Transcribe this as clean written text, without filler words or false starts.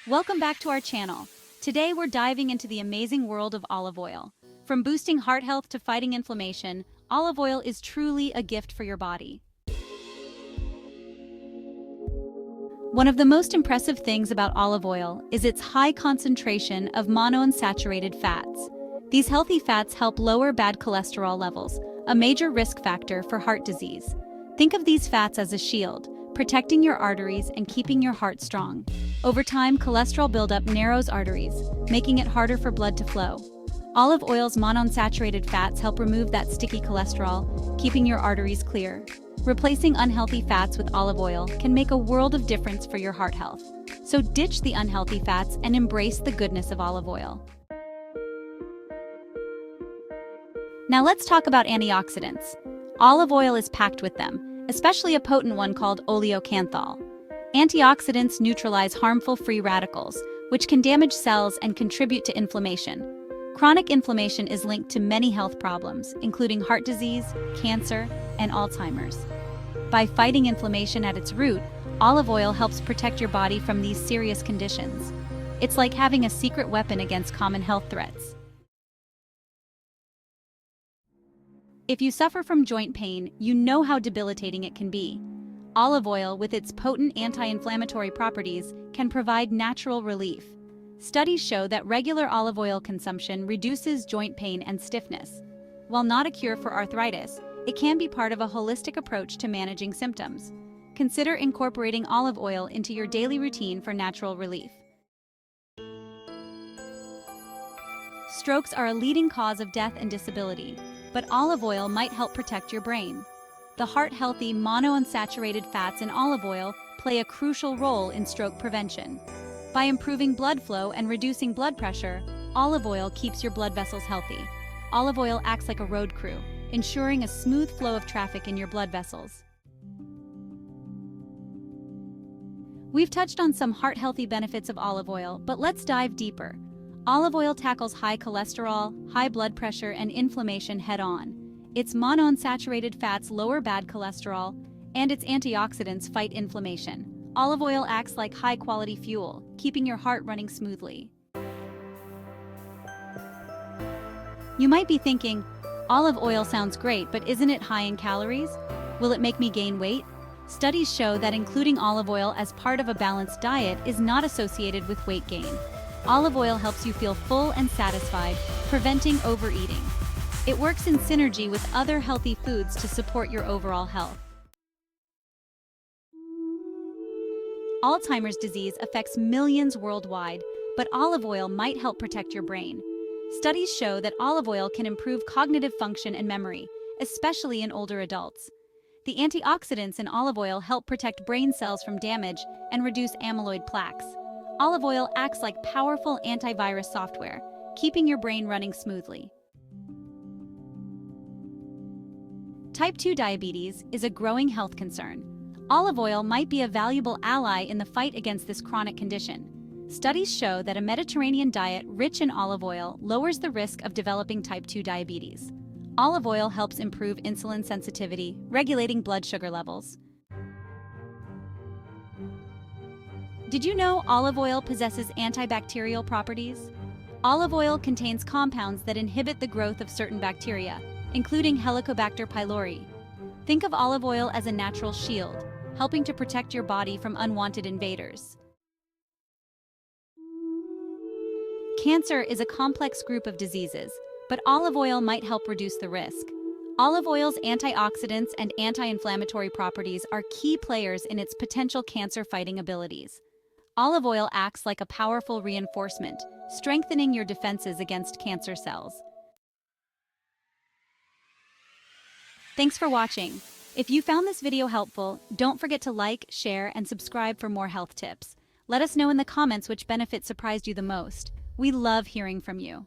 Welcome back to our channel. Today we're diving into the amazing world of olive oil. From boosting heart health to fighting inflammation, olive oil is truly a gift for your body. One of the most impressive things about olive oil is its high concentration of monounsaturated fats. These healthy fats help lower bad cholesterol levels, a major risk factor for heart disease. Think of these fats as a shield, protecting your arteries and keeping your heart strong. Over time, cholesterol buildup narrows arteries, making it harder for blood to flow. Olive oil's monounsaturated fats help remove that sticky cholesterol, keeping your arteries clear. Replacing unhealthy fats with olive oil can make a world of difference for your heart health. So ditch the unhealthy fats and embrace the goodness of olive oil. Now let's talk about antioxidants. Olive oil is packed with them, especially a potent one called oleocanthal. Antioxidants neutralize harmful free radicals, which can damage cells and contribute to inflammation. Chronic inflammation is linked to many health problems, including heart disease, cancer, and Alzheimer's. By fighting inflammation at its root, olive oil helps protect your body from these serious conditions. It's like having a secret weapon against common health threats. If you suffer from joint pain, you know how debilitating it can be. Olive oil, with its potent anti-inflammatory properties, can provide natural relief. Studies show that regular olive oil consumption reduces joint pain and stiffness. While not a cure for arthritis, it can be part of a holistic approach to managing symptoms. Consider incorporating olive oil into your daily routine for natural relief. Strokes are a leading cause of death and disability, but olive oil might help protect your brain. The heart-healthy monounsaturated fats in olive oil play a crucial role in stroke prevention. By improving blood flow and reducing blood pressure, olive oil keeps your blood vessels healthy. Olive oil acts like a road crew, ensuring a smooth flow of traffic in your blood vessels. We've touched on some heart-healthy benefits of olive oil, but let's dive deeper. Olive oil tackles high cholesterol, high blood pressure, and inflammation head-on. Its monounsaturated fats lower bad cholesterol, and its antioxidants fight inflammation. Olive oil acts like high-quality fuel, keeping your heart running smoothly. You might be thinking, olive oil sounds great, but isn't it high in calories? Will it make me gain weight? Studies show that including olive oil as part of a balanced diet is not associated with weight gain. Olive oil helps you feel full and satisfied, preventing overeating. It works in synergy with other healthy foods to support your overall health. Alzheimer's disease affects millions worldwide, but olive oil might help protect your brain. Studies show that olive oil can improve cognitive function and memory, especially in older adults. The antioxidants in olive oil help protect brain cells from damage and reduce amyloid plaques. Olive oil acts like powerful antivirus software, keeping your brain running smoothly. Type 2 diabetes is a growing health concern. Olive oil might be a valuable ally in the fight against this chronic condition. Studies show that a Mediterranean diet rich in olive oil lowers the risk of developing type 2 diabetes. Olive oil helps improve insulin sensitivity, regulating blood sugar levels. Did you know olive oil possesses antibacterial properties? Olive oil contains compounds that inhibit the growth of certain bacteria, including Helicobacter pylori. Think of olive oil as a natural shield, helping to protect your body from unwanted invaders. Cancer is a complex group of diseases, but olive oil might help reduce the risk. Olive oil's antioxidants and anti-inflammatory properties are key players in its potential cancer-fighting abilities. Olive oil acts like a powerful reinforcement, strengthening your defenses against cancer cells. Thanks for watching. If you found this video helpful, don't forget to like, share, and subscribe for more health tips. Let us know in the comments which benefit surprised you the most. We love hearing from you.